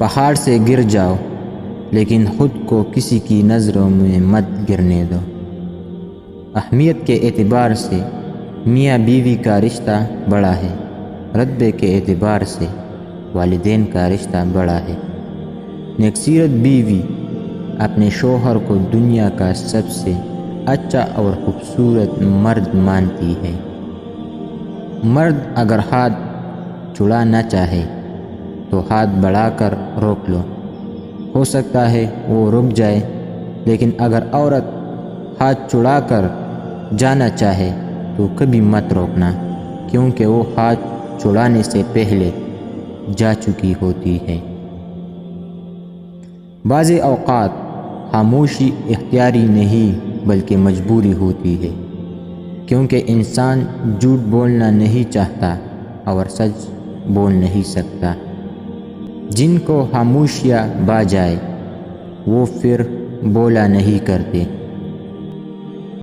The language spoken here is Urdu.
پہاڑ سے گر جاؤ لیکن خود کو کسی کی نظروں میں مت گرنے دو۔ اہمیت کے اعتبار سے میاں بیوی کا رشتہ بڑا ہے، رتبے کے اعتبار سے والدین کا رشتہ بڑا ہے۔ نیک سیرت بیوی اپنے شوہر کو دنیا کا سب سے اچھا اور خوبصورت مرد مانتی ہے۔ مرد اگر ہاتھ چھڑانا چاہے تو ہاتھ بڑھا کر روک لو، ہو سکتا ہے وہ رک جائے، لیکن اگر عورت ہاتھ چھڑا کر جانا چاہے تو کبھی مت روکنا، کیونکہ وہ ہاتھ چھڑانے سے پہلے جا چکی ہوتی ہے۔ بعض اوقات خاموشی اختیاری نہیں بلکہ مجبوری ہوتی ہے، کیونکہ انسان جھوٹ بولنا نہیں چاہتا اور سچ بول نہیں سکتا۔ جن کو خاموشیاں بھا جائے وہ پھر بولا نہیں کرتے۔